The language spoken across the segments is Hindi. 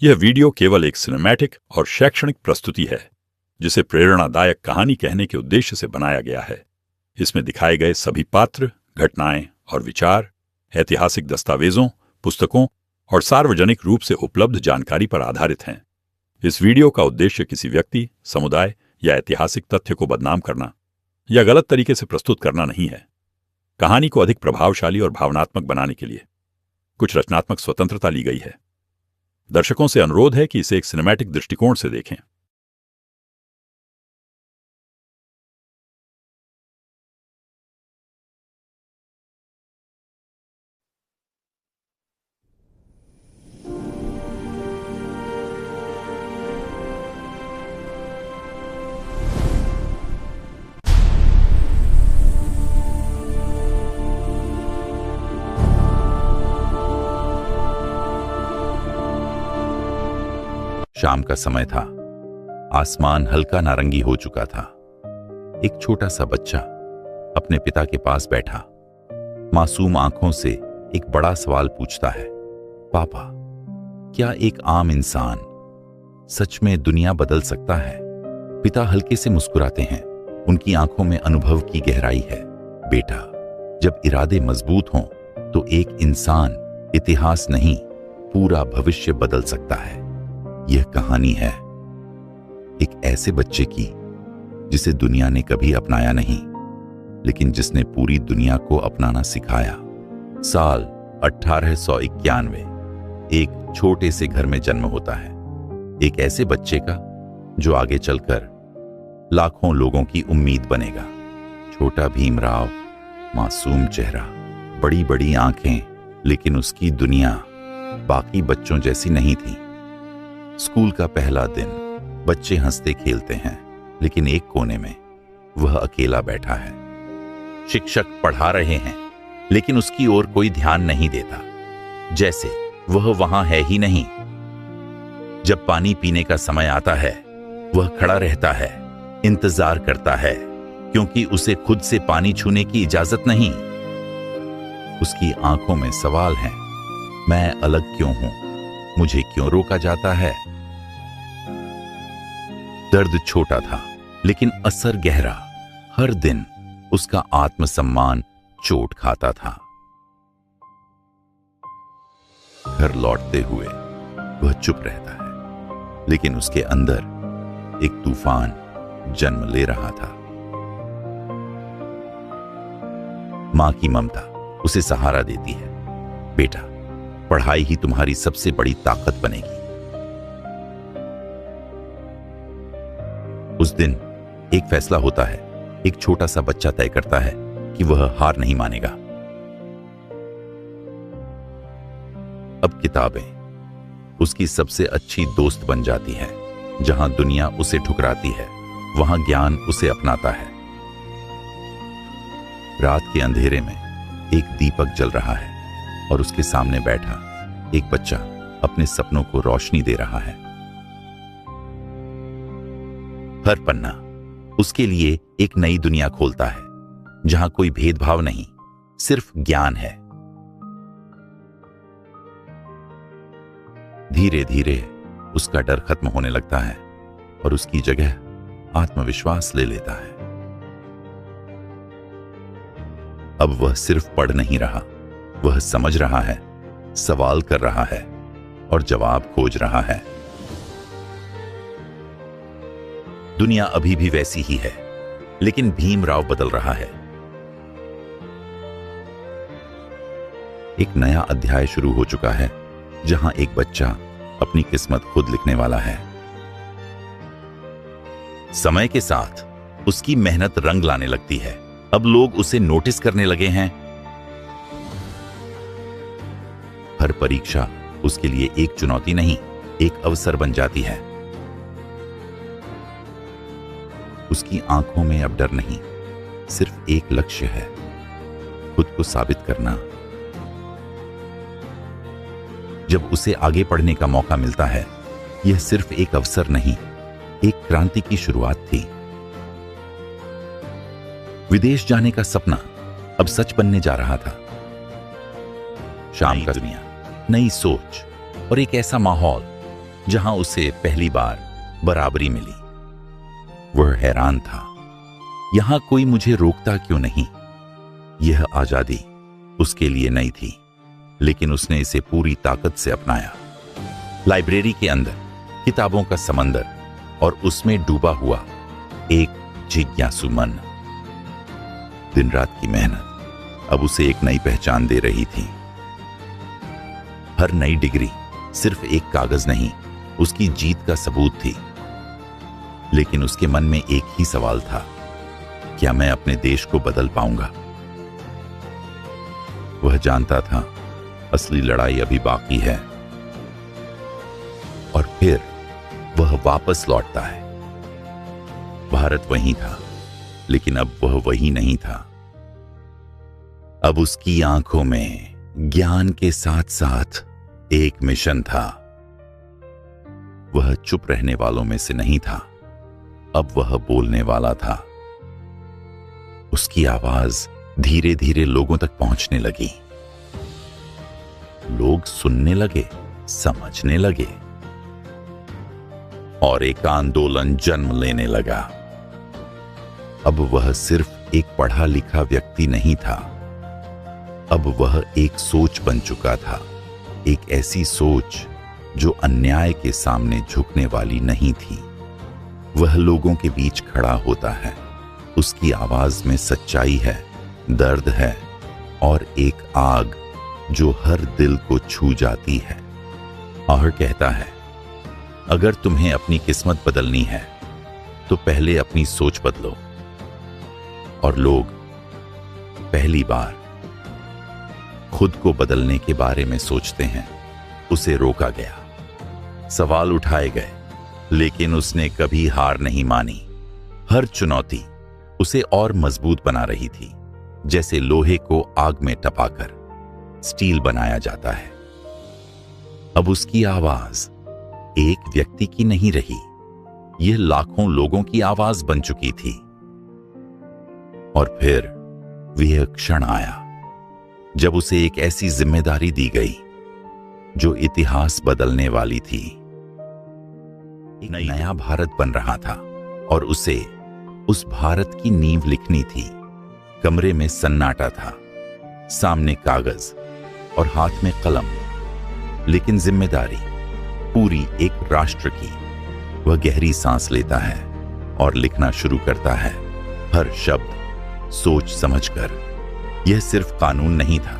यह वीडियो केवल एक सिनेमैटिक और शैक्षणिक प्रस्तुति है जिसे प्रेरणादायक कहानी कहने के उद्देश्य से बनाया गया है। इसमें दिखाए गए सभी पात्र, घटनाएं और विचार ऐतिहासिक दस्तावेजों, पुस्तकों और सार्वजनिक रूप से उपलब्ध जानकारी पर आधारित हैं। इस वीडियो का उद्देश्य किसी व्यक्ति, समुदाय या ऐतिहासिक तथ्य को बदनाम करना या गलत तरीके से प्रस्तुत करना नहीं है। कहानी को अधिक प्रभावशाली और भावनात्मक बनाने के लिए कुछ रचनात्मक स्वतंत्रता ली गई है। दर्शकों से अनुरोध है कि इसे एक सिनेमैटिक दृष्टिकोण से देखें। शाम का समय था। आसमान हल्का नारंगी हो चुका था। एक छोटा सा बच्चा अपने पिता के पास बैठा मासूम आंखों से एक बड़ा सवाल पूछता है, पापा, क्या एक आम इंसान सच में दुनिया बदल सकता है? पिता हल्के से मुस्कुराते हैं। उनकी आंखों में अनुभव की गहराई है। बेटा, जब इरादे मजबूत हों तो एक इंसान इतिहास नहीं, पूरा भविष्य बदल सकता है। यह कहानी है एक ऐसे बच्चे की जिसे दुनिया ने कभी अपनाया नहीं, लेकिन जिसने पूरी दुनिया को अपनाना सिखाया। साल 1891 एक छोटे से घर में जन्म होता है, एक ऐसे बच्चे का जो आगे चलकर लाखों लोगों की उम्मीद बनेगा। छोटा भीमराव, मासूम चेहरा, बड़ी बड़ी आंखें, लेकिन उसकी दुनिया बाकी बच्चों जैसी नहीं थी। स्कूल का पहला दिन, बच्चे हंसते खेलते हैं, लेकिन एक कोने में वह अकेला बैठा है। शिक्षक पढ़ा रहे हैं, लेकिन उसकी ओर कोई ध्यान नहीं देता, जैसे वह वहां है ही नहीं। जब पानी पीने का समय आता है, वह खड़ा रहता है, इंतजार करता है, क्योंकि उसे खुद से पानी छूने की इजाजत नहीं। उसकी आंखों में सवाल है, मैं अलग क्यों हूं? मुझे क्यों रोका जाता है? दर्द छोटा था, लेकिन असर गहरा। हर दिन उसका आत्मसम्मान चोट खाता था। घर लौटते हुए वह चुप रहता है, लेकिन उसके अंदर एक तूफान जन्म ले रहा था। मां की ममता उसे सहारा देती है। बेटा, पढ़ाई ही तुम्हारी सबसे बड़ी ताकत बनेगी। उस दिन एक फैसला होता है। एक छोटा सा बच्चा तय करता है कि वह हार नहीं मानेगा। अब किताबें उसकी सबसे अच्छी दोस्त बन जाती है। जहां दुनिया उसे ठुकराती है, वहां ज्ञान उसे अपनाता है। रात के अंधेरे में एक दीपक जल रहा है और उसके सामने बैठा एक बच्चा अपने सपनों को रोशनी दे रहा है। हर पन्ना उसके लिए एक नई दुनिया खोलता है, जहां कोई भेदभाव नहीं, सिर्फ ज्ञान है। धीरे धीरे उसका डर खत्म होने लगता है और उसकी जगह आत्मविश्वास ले लेता है। अब वह सिर्फ पढ़ नहीं रहा, वह समझ रहा है, सवाल कर रहा है और जवाब खोज रहा है। दुनिया अभी भी वैसी ही है, लेकिन भीमराव बदल रहा है। एक नया अध्याय शुरू हो चुका है, जहां एक बच्चा अपनी किस्मत खुद लिखने वाला है। समय के साथ उसकी मेहनत रंग लाने लगती है। अब लोग उसे नोटिस करने लगे हैं। हर परीक्षा उसके लिए एक चुनौती नहीं, एक अवसर बन जाती है। उसकी आंखों में अब डर नहीं, सिर्फ एक लक्ष्य है, खुद को साबित करना। जब उसे आगे बढ़ने का मौका मिलता है, यह सिर्फ एक अवसर नहीं, एक क्रांति की शुरुआत थी। विदेश जाने का सपना अब सच बनने जा रहा था। शाम का दुनिया, नई सोच और एक ऐसा माहौल जहां उसे पहली बार बराबरी मिली। वह हैरान था, यहां कोई मुझे रोकता क्यों नहीं। यह आजादी उसके लिए नई थी, लेकिन उसने इसे पूरी ताकत से अपनाया। लाइब्रेरी के अंदर किताबों का समंदर और उसमें डूबा हुआ एक जिज्ञासु मन। दिन रात की मेहनत अब उसे एक नई पहचान दे रही थी। हर नई डिग्री सिर्फ एक कागज नहीं, उसकी जीत का सबूत थी। लेकिन उसके मन में एक ही सवाल था, क्या मैं अपने देश को बदल पाऊंगा? वह जानता था असली लड़ाई अभी बाकी है। और फिर वह वापस लौटता है। भारत वहीं था, लेकिन अब वह वही नहीं था। अब उसकी आंखों में ज्ञान के साथ साथ एक मिशन था। वह चुप रहने वालों में से नहीं था, अब वह बोलने वाला था। उसकी आवाज धीरे धीरे लोगों तक पहुंचने लगी। लोग सुनने लगे, समझने लगे, और एक आंदोलन जन्म लेने लगा। अब वह सिर्फ एक पढ़ा लिखा व्यक्ति नहीं था, अब वह एक सोच बन चुका था। एक ऐसी सोच जो अन्याय के सामने झुकने वाली नहीं थी। वह लोगों के बीच खड़ा होता है, उसकी आवाज में सच्चाई है, दर्द है और एक आग जो हर दिल को छू जाती है। और कहता है, अगर तुम्हें अपनी किस्मत बदलनी है तो पहले अपनी सोच बदलो। और लोग पहली बार खुद को बदलने के बारे में सोचते हैं। उसे रोका गया, सवाल उठाए गए, लेकिन उसने कभी हार नहीं मानी। हर चुनौती उसे और मजबूत बना रही थी, जैसे लोहे को आग में टपाकर स्टील बनाया जाता है। अब उसकी आवाज एक व्यक्ति की नहीं रही, यह लाखों लोगों की आवाज बन चुकी थी। और फिर वह क्षण आया जब उसे एक ऐसी जिम्मेदारी दी गई जो इतिहास बदलने वाली थी। एक नया भारत बन रहा था और उसे उस भारत की नींव लिखनी थी। कमरे में सन्नाटा था, सामने कागज और हाथ में कलम, लेकिन जिम्मेदारी पूरी एक राष्ट्र की। वह गहरी सांस लेता है और लिखना शुरू करता है, हर शब्द सोच समझकर। यह सिर्फ कानून नहीं था,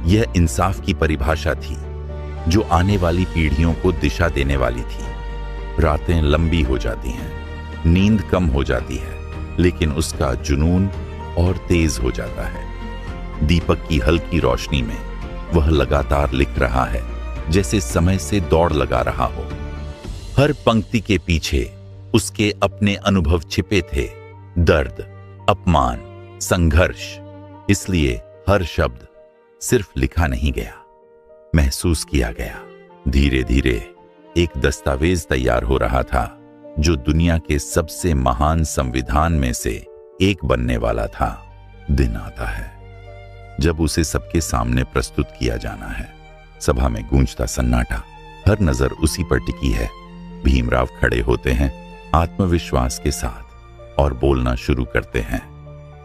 यह इंसाफ की परिभाषा थी जो आने वाली पीढ़ियों को दिशा देने वाली थी। रातें लंबी हो जाती हैं, नींद कम हो जाती है, लेकिन उसका जुनून और तेज हो जाता है। दीपक की हल्की रोशनी में वह लगातार लिख रहा है, जैसे समय से दौड़ लगा रहा हो। हर पंक्ति के पीछे उसके अपने अनुभव छिपे थे, दर्द, अपमान, संघर्ष। इसलिए हर शब्द सिर्फ लिखा नहीं गया, महसूस किया गया। धीरे धीरे एक दस्तावेज तैयार हो रहा था जो दुनिया के सबसे महान संविधान में से एक बनने वाला था। दिन आता है जब उसे सबके सामने प्रस्तुत किया जाना है। सभा में गूंजता सन्नाटा, हर नजर उसी पर टिकी है। भीमराव खड़े होते हैं आत्मविश्वास के साथ और बोलना शुरू करते हैं।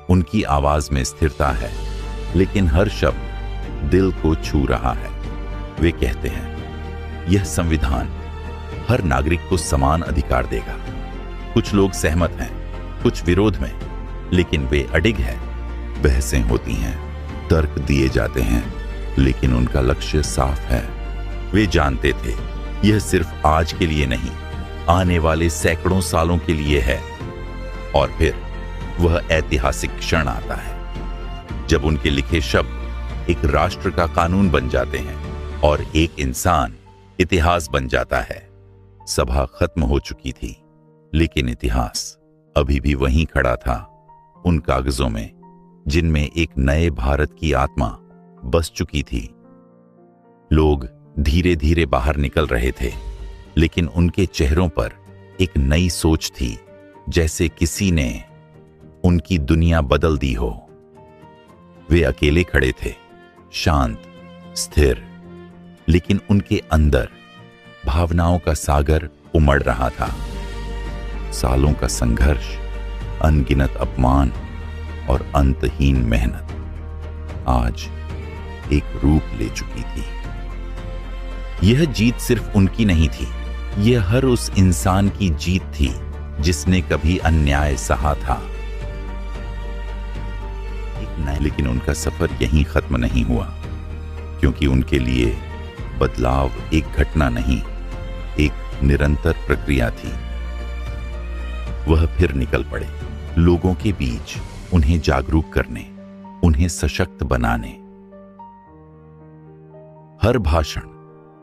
उनकी आवाज में स्थिरता है, लेकिन हर शब्द दिल को छू रहा है। वे कहते हैं, यह संविधान हर नागरिक को समान अधिकार देगा। कुछ लोग सहमत हैं, कुछ विरोध में, लेकिन वे अडिग हैं। बहसें होती हैं, तर्क दिए जाते हैं, लेकिन उनका लक्ष्य साफ है। वे जानते थे यह सिर्फ आज के लिए नहीं, आने वाले सैकड़ों सालों के लिए है। और फिर वह ऐतिहासिक क्षण आता है जब उनके लिखे शब्द एक राष्ट्र का कानून बन जाते हैं और एक इंसान इतिहास बन जाता है। सभा खत्म हो चुकी थी, लेकिन इतिहास अभी भी वहीं खड़ा था, उन कागजों में जिनमें एक नए भारत की आत्मा बस चुकी थी। लोग धीरे धीरे बाहर निकल रहे थे, लेकिन उनके चेहरों पर एक नई सोच थी, जैसे किसी ने उनकी दुनिया बदल दी हो। वे अकेले खड़े थे, शांत, स्थिर, लेकिन उनके अंदर भावनाओं का सागर उमड़ रहा था। सालों का संघर्ष, अनगिनत अपमान और अंतहीन मेहनत आज एक रूप ले चुकी थी। यह जीत सिर्फ उनकी नहीं थी, यह हर उस इंसान की जीत थी जिसने कभी अन्याय सहा था। लेकिन उनका सफर यहीं खत्म नहीं हुआ, क्योंकि उनके लिए बदलाव एक घटना नहीं, एक निरंतर प्रक्रिया थी। वह फिर निकल पड़े, लोगों के बीच उन्हें जागरूक करने, उन्हें सशक्त बनाने। हर भाषण,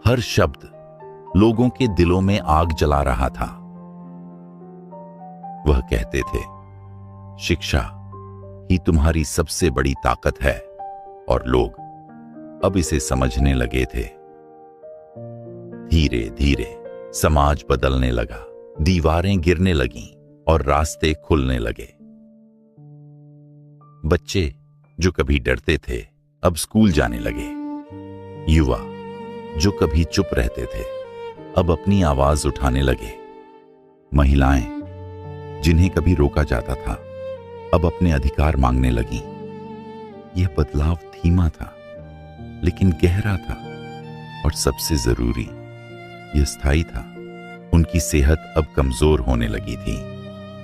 हर शब्द लोगों के दिलों में आग जला रहा था। वह कहते थे, शिक्षा ही तुम्हारी सबसे बड़ी ताकत है, और लोग अब इसे समझने लगे थे। धीरे धीरे समाज बदलने लगा, दीवारें गिरने लगीं और रास्ते खुलने लगे। बच्चे जो कभी डरते थे अब स्कूल जाने लगे। युवा जो कभी चुप रहते थे अब अपनी आवाज उठाने लगे। महिलाएं जिन्हें कभी रोका जाता था अब अपने अधिकार मांगने लगी। यह बदलाव धीमा था, लेकिन गहरा था, और सबसे जरूरी, यह स्थायी था। उनकी सेहत अब कमजोर होने लगी थी,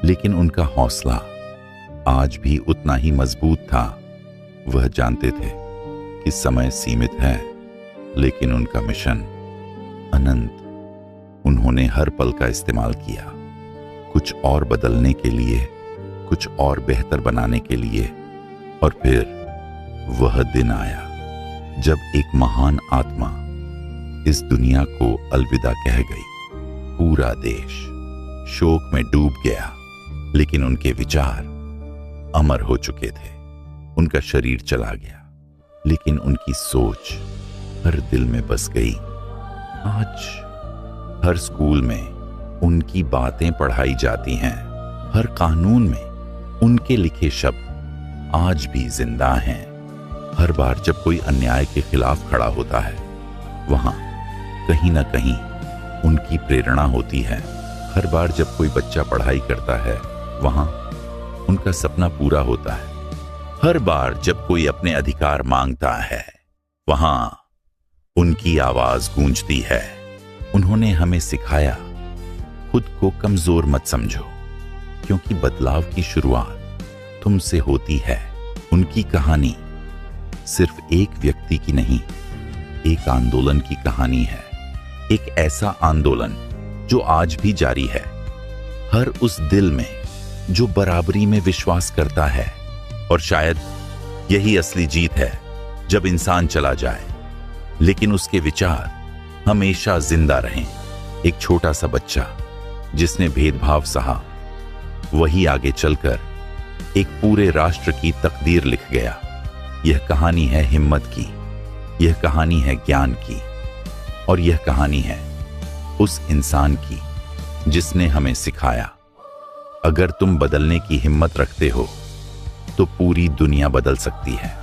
लेकिन उनका हौसला आज भी उतना ही मजबूत था। वह जानते थे कि समय सीमित है, लेकिन उनका मिशन अनंत। उन्होंने हर पल का इस्तेमाल किया, कुछ और बदलने के लिए, कुछ और बेहतर बनाने के लिए। और फिर वह दिन आया जब एक महान आत्मा इस दुनिया को अलविदा कह गई। पूरा देश शोक में डूब गया, लेकिन उनके विचार अमर हो चुके थे। उनका शरीर चला गया, लेकिन उनकी सोच हर दिल में बस गई। आज हर स्कूल में उनकी बातें पढ़ाई जाती हैं, हर कानून में उनके लिखे शब्द आज भी जिंदा हैं। हर बार जब कोई अन्याय के खिलाफ खड़ा होता है, वहां कहीं ना कहीं उनकी प्रेरणा होती है। हर बार जब कोई बच्चा पढ़ाई करता है, वहां उनका सपना पूरा होता है। हर बार जब कोई अपने अधिकार मांगता है, वहां उनकी आवाज गूंजती है। उन्होंने हमें सिखाया, खुद को कमजोर मत समझो, क्योंकि बदलाव की शुरुआत तुमसे होती है। उनकी कहानी सिर्फ एक व्यक्ति की नहीं, एक आंदोलन की कहानी है। एक ऐसा आंदोलन जो आज भी जारी है, हर उस दिल में जो बराबरी में विश्वास करता है। और शायद यही असली जीत है, जब इंसान चला जाए लेकिन उसके विचार हमेशा जिंदा रहें। एक छोटा सा बच्चा जिसने भेदभाव सहा, वही आगे चलकर एक पूरे राष्ट्र की तकदीर लिख गया। यह कहानी है हिम्मत की, यह कहानी है ज्ञान की, और यह कहानी है उस इंसान की जिसने हमें सिखाया, अगर तुम बदलने की हिम्मत रखते हो तो पूरी दुनिया बदल सकती है।